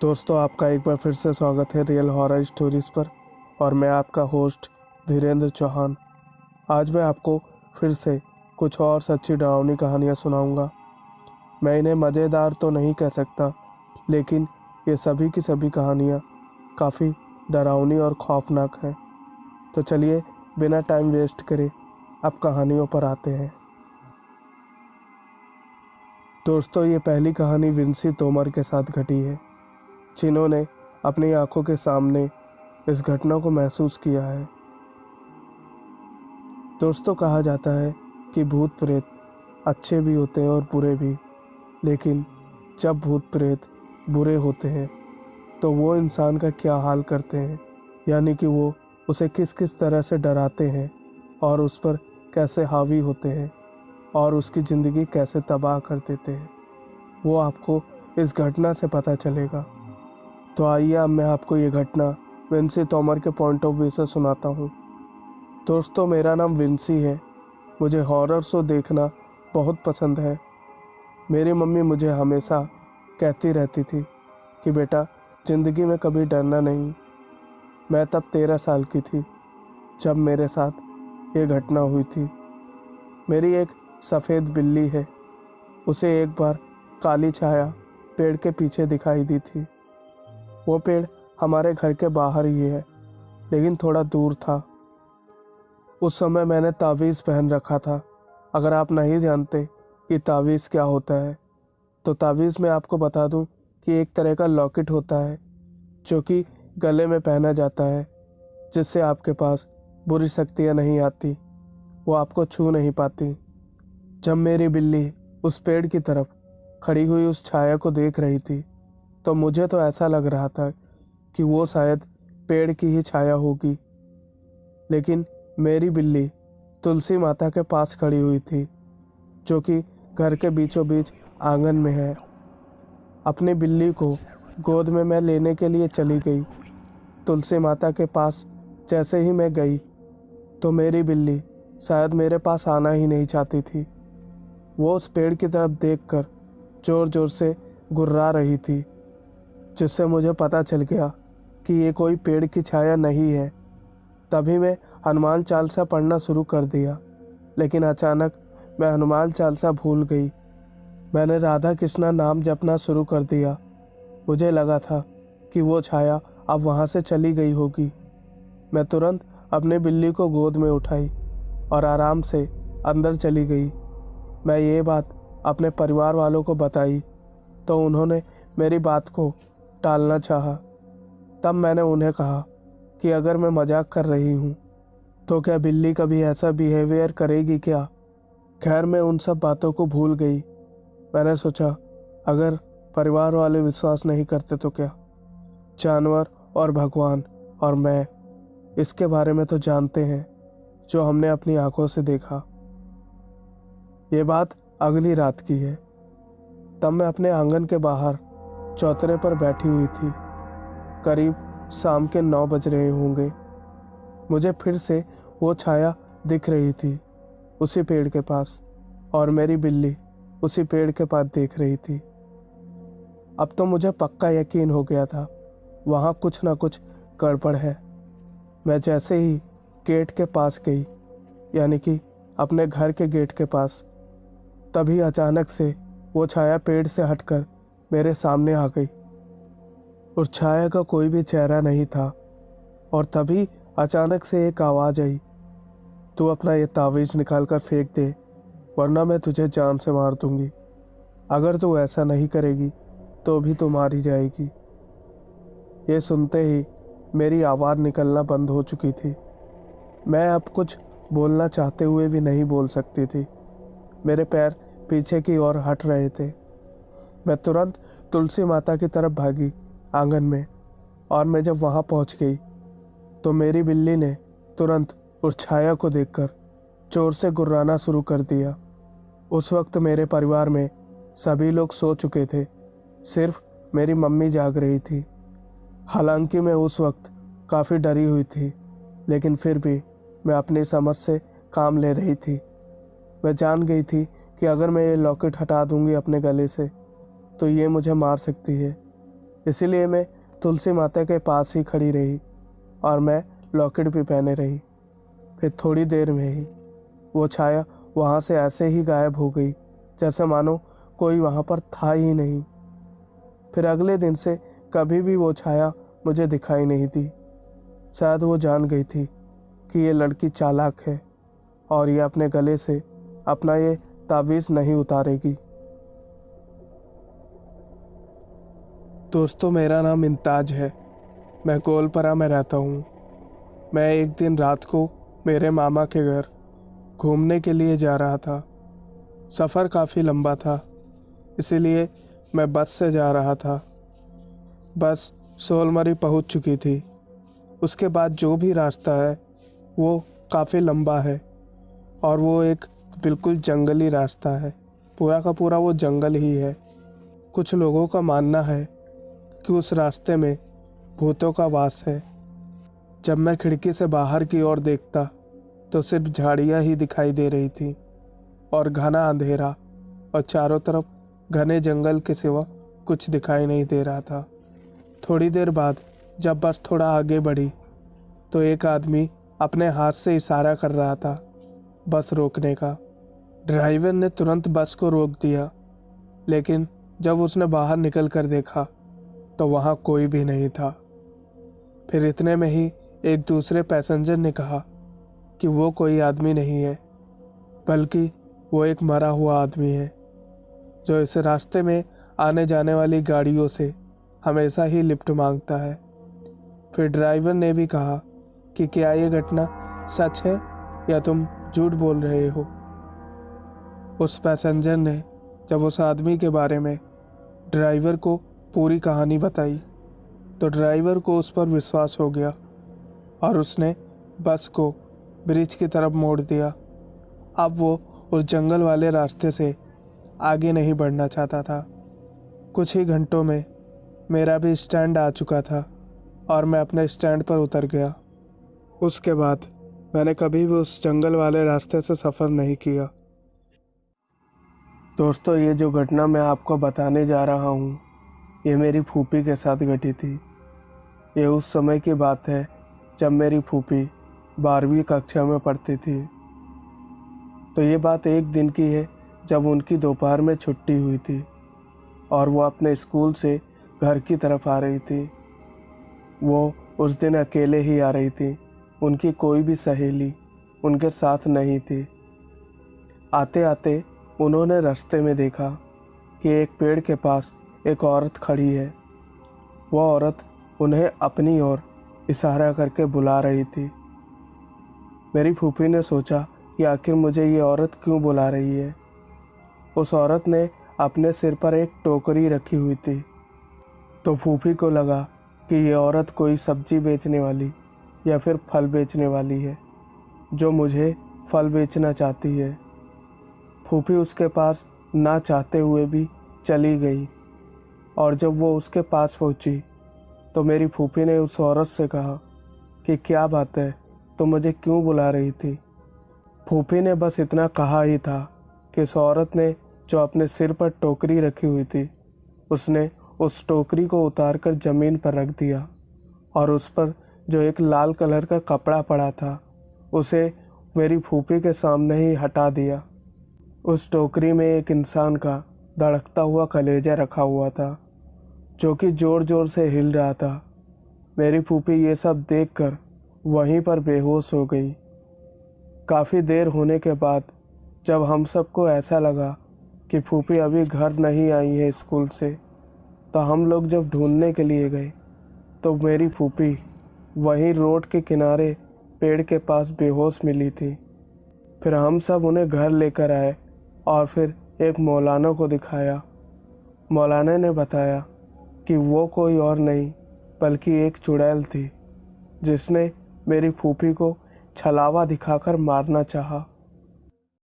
दोस्तों, आपका एक बार फिर से स्वागत है रियल हॉरर स्टोरीज़ पर। और मैं आपका होस्ट धीरेंद्र चौहान। आज मैं आपको फिर से कुछ और सच्ची डरावनी कहानियाँ सुनाऊंगा। मैं इन्हें मज़ेदार तो नहीं कह सकता, लेकिन ये सभी की सभी कहानियाँ काफ़ी डरावनी और खौफनाक हैं। तो चलिए बिना टाइम वेस्ट करे अब कहानियों पर आते हैं। दोस्तों, ये पहली कहानी विंसी तोमर के साथ घटी है, जिन्होंने अपनी आंखों के सामने इस घटना को महसूस किया है। दोस्तों, कहा जाता है कि भूत प्रेत अच्छे भी होते हैं और बुरे भी, लेकिन जब भूत प्रेत बुरे होते हैं तो वो इंसान का क्या हाल करते हैं, यानी कि वो उसे किस किस तरह से डराते हैं और उस पर कैसे हावी होते हैं और उसकी ज़िंदगी कैसे तबाह कर देते हैं, वो आपको इस घटना से पता चलेगा। तो आइए अब मैं आपको ये घटना विंसी तोमर के पॉइंट ऑफ व्यू से सुनाता हूँ। दोस्तों, मेरा नाम विंसी है। मुझे हॉरर शो देखना बहुत पसंद है। मेरी मम्मी मुझे हमेशा कहती रहती थी कि बेटा, ज़िंदगी में कभी डरना नहीं। मैं तब 13 साल की थी जब मेरे साथ ये घटना हुई थी। मेरी एक सफ़ेद बिल्ली है। उसे एक बार काली छाया पेड़ के पीछे दिखाई दी थी। वो पेड़ हमारे घर के बाहर ही है, लेकिन थोड़ा दूर था। उस समय मैंने तावीज़ पहन रखा था। अगर आप नहीं जानते कि तावीज़ क्या होता है, तो तावीज़ में आपको बता दूं कि एक तरह का लॉकेट होता है जो कि गले में पहना जाता है, जिससे आपके पास बुरी शक्तियां नहीं आती, वो आपको छू नहीं पाती। जब मेरी बिल्ली उस पेड़ की तरफ खड़ी हुई उस छाया को देख रही थी, तो मुझे तो ऐसा लग रहा था कि वो शायद पेड़ की ही छाया होगी। लेकिन मेरी बिल्ली तुलसी माता के पास खड़ी हुई थी, जो कि घर के बीचों बीच आंगन में है। अपनी बिल्ली को गोद में मैं लेने के लिए चली गई। तुलसी माता के पास जैसे ही मैं गई, तो मेरी बिल्ली शायद मेरे पास आना ही नहीं चाहती थी। वो उस पेड़ की तरफ देखकर जोर जोर से गुर्रा रही थी, जिससे मुझे पता चल गया कि ये कोई पेड़ की छाया नहीं है। तभी मैं हनुमान चालीसा पढ़ना शुरू कर दिया, लेकिन अचानक मैं हनुमान चालीसा भूल गई। मैंने राधा कृष्णा नाम जपना शुरू कर दिया। मुझे लगा था कि वो छाया अब वहाँ से चली गई होगी। मैं तुरंत अपने बिल्ली को गोद में उठाई और आराम से अंदर चली गई। मैं ये बात अपने परिवार वालों को बताई, तो उन्होंने मेरी बात को टालना चाहा। तब मैंने उन्हें कहा कि अगर मैं मजाक कर रही हूँ तो क्या बिल्ली कभी ऐसा बिहेवियर करेगी क्या। खैर, मैं उन सब बातों को भूल गई। मैंने सोचा, अगर परिवार वाले विश्वास नहीं करते तो क्या, जानवर और भगवान और मैं इसके बारे में तो जानते हैं, जो हमने अपनी आंखों से देखा। ये बात अगली रात की है। तब मैं अपने आंगन के बाहर चौतरे पर बैठी हुई थी। करीब शाम के 9 बज रहे होंगे। मुझे फिर से वो छाया दिख रही थी उसी पेड़ के पास, और मेरी बिल्ली उसी पेड़ के पास देख रही थी। अब तो मुझे पक्का यकीन हो गया था, वहाँ कुछ ना कुछ गड़बड़ है। मैं जैसे ही गेट के पास गई, यानी कि अपने घर के गेट के पास, तभी अचानक से वो छाया पेड़ से हटकर मेरे सामने आ गई। उस छाया का कोई भी चेहरा नहीं था, और तभी अचानक से एक आवाज़ आई, तू अपना ये तावीज़ निकाल कर फेंक दे, वरना मैं तुझे जान से मार दूंगी। अगर तू ऐसा नहीं करेगी तो भी तू मारी जाएगी। ये सुनते ही मेरी आवाज़ निकलना बंद हो चुकी थी। मैं अब कुछ बोलना चाहते हुए भी नहीं बोल सकती थी। मेरे पैर पीछे की ओर हट रहे थे। मैं तुरंत तुलसी माता की तरफ भागी आंगन में, और मैं जब वहाँ पहुँच गई तो मेरी बिल्ली ने तुरंत उस छाया को देखकर जोर से गुर्राना शुरू कर दिया। उस वक्त मेरे परिवार में सभी लोग सो चुके थे, सिर्फ मेरी मम्मी जाग रही थी। हालांकि मैं उस वक्त काफ़ी डरी हुई थी, लेकिन फिर भी मैं अपनी समझ से काम ले रही थी। मैं जान गई थी कि अगर मैं ये लॉकेट हटा दूंगी अपने गले से, तो ये मुझे मार सकती है। इसीलिए मैं तुलसी माता के पास ही खड़ी रही और मैं लॉकेट भी पहने रही। फिर थोड़ी देर में ही वो छाया वहाँ से ऐसे ही गायब हो गई जैसे मानो कोई वहाँ पर था ही नहीं। फिर अगले दिन से कभी भी वो छाया मुझे दिखाई नहीं दी। शायद वो जान गई थी कि ये लड़की चालाक है और ये अपने गले से अपना ये तावीज़ नहीं उतारेगी। दोस्तों, मेरा नाम इम्ताज है। मैं गोलपरा में रहता हूँ। मैं एक दिन रात को मेरे मामा के घर घूमने के लिए जा रहा था। सफ़र काफ़ी लंबा था, इसीलिए मैं बस से जा रहा था। बस सोलमरी पहुँच चुकी थी। उसके बाद जो भी रास्ता है वो काफ़ी लंबा है और वो एक बिल्कुल जंगली रास्ता है। पूरा का पूरा वो जंगल ही है। कुछ लोगों का मानना है कि उस रास्ते में भूतों का वास है। जब मैं खिड़की से बाहर की ओर देखता तो सिर्फ झाड़ियाँ ही दिखाई दे रही थी और घना अंधेरा, और चारों तरफ घने जंगल के सिवा कुछ दिखाई नहीं दे रहा था। थोड़ी देर बाद जब बस थोड़ा आगे बढ़ी तो एक आदमी अपने हाथ से इशारा कर रहा था बस रोकने का। ड्राइवर ने तुरंत बस को रोक दिया, लेकिन जब उसने बाहर निकल कर देखा तो वहाँ कोई भी नहीं था। फिर इतने में ही एक दूसरे पैसेंजर ने कहा कि वो कोई आदमी नहीं है, बल्कि वो एक मरा हुआ आदमी है जो इस रास्ते में आने जाने वाली गाड़ियों से हमेशा ही लिफ्ट मांगता है। फिर ड्राइवर ने भी कहा कि क्या ये घटना सच है या तुम झूठ बोल रहे हो। उस पैसेंजर ने जब उस आदमी के बारे में ड्राइवर को पूरी कहानी बताई तो ड्राइवर को उस पर विश्वास हो गया और उसने बस को ब्रिज की तरफ मोड़ दिया। अब वो उस जंगल वाले रास्ते से आगे नहीं बढ़ना चाहता था। कुछ ही घंटों में मेरा भी स्टैंड आ चुका था और मैं अपने स्टैंड पर उतर गया। उसके बाद मैंने कभी भी उस जंगल वाले रास्ते से सफ़र नहीं किया। दोस्तों, ये जो घटना मैं आपको बताने जा रहा हूँ ये मेरी फूफी के साथ घटी थी। ये उस समय की बात है जब मेरी फूफी 12वीं कक्षा में पढ़ती थी। तो ये बात एक दिन की है जब उनकी दोपहर में छुट्टी हुई थी और वो अपने स्कूल से घर की तरफ आ रही थी। वो उस दिन अकेले ही आ रही थी। उनकी कोई भी सहेली उनके साथ नहीं थी। आते आते उन्होंने रास्ते में देखा कि एक पेड़ के पास एक औरत खड़ी है। वो औरत उन्हें अपनी ओर इशारा करके बुला रही थी। मेरी फूफी ने सोचा कि आखिर मुझे ये औरत क्यों बुला रही है। उस औरत ने अपने सिर पर एक टोकरी रखी हुई थी, तो फूफी को लगा कि ये औरत कोई सब्जी बेचने वाली या फिर फल बेचने वाली है जो मुझे फल बेचना चाहती है। फूफी उसके पास ना चाहते हुए भी चली गई और जब वो उसके पास पहुंची तो मेरी फूफी ने उस औरत से कहा कि क्या बात है, तो मुझे क्यों बुला रही थी। फूफी ने बस इतना कहा ही था कि उस औरत ने जो अपने सिर पर टोकरी रखी हुई थी उसने उस टोकरी को उतारकर ज़मीन पर रख दिया और उस पर जो एक लाल कलर का कपड़ा पड़ा था उसे मेरी फूफी के सामने ही हटा दिया। उस टोकरी में एक इंसान का धड़कता हुआ कलेजा रखा हुआ था जो कि ज़ोर ज़ोर से हिल रहा था। मेरी फूफी ये सब देखकर वहीं पर बेहोश हो गई। काफ़ी देर होने के बाद जब हम सबको ऐसा लगा कि फूफी अभी घर नहीं आई है स्कूल से, तो हम लोग जब ढूंढने के लिए गए तो मेरी फूफी वहीं रोड के किनारे पेड़ के पास बेहोश मिली थी। फिर हम सब उन्हें घर लेकर आए और फिर एक मौलाना को दिखाया। मौलाना ने बताया कि वो कोई और नहीं बल्कि एक चुड़ैल थी जिसने मेरी फूफी को छलावा दिखाकर मारना चाहा।